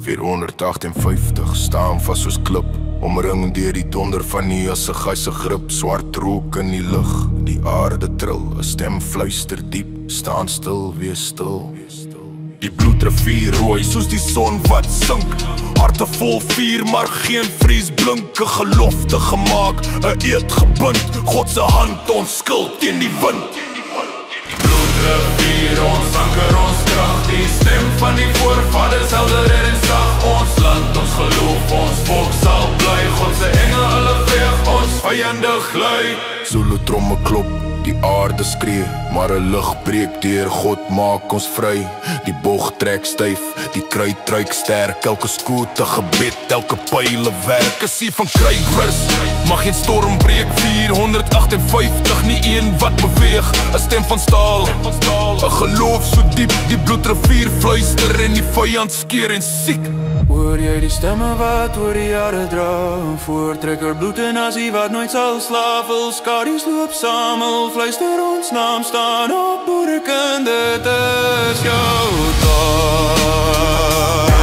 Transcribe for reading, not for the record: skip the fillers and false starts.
458 staan vas soos klip, omring deur die donder van die assegeise grip. Swart rook in die lug, die aarde tril, 'n stem fluister diep, staan stil, wees stil. Die bloedrivier rooi soos die son wat sink, harte vol vuur maar geen vries blink. 'n gelofte gemaak, 'n eed gebind, God se hand ons skuld teen die wind. Bloedrivier, ons anker, ons krag, die stem van die voorvaders helder en sag. Ons land, ons geloof, ons volk sal bly. God se engele, hulle veeg ons vyande gly. Zulu tromme klop, die aarde skree, maar 'n lig breek deur, God maak ons vry. Die bog trek styf, die kruit truik sterk, elke skoot 'n gebed, elke pyle werk. 'n sie van kruikrus, mag geen storm breek. 458, nie een wat beweeg, 'n stem van staal, 'n geloof so diep, die bloedrivier fluister en die vyand skeer en siek. Hoor jy die stemme wat oor die jare dra, voortrekker bloed en asie wat nooit sal slaap. Wil skadu's loop samel, fluister ons naam, staan op boerekind, dit is jou taak.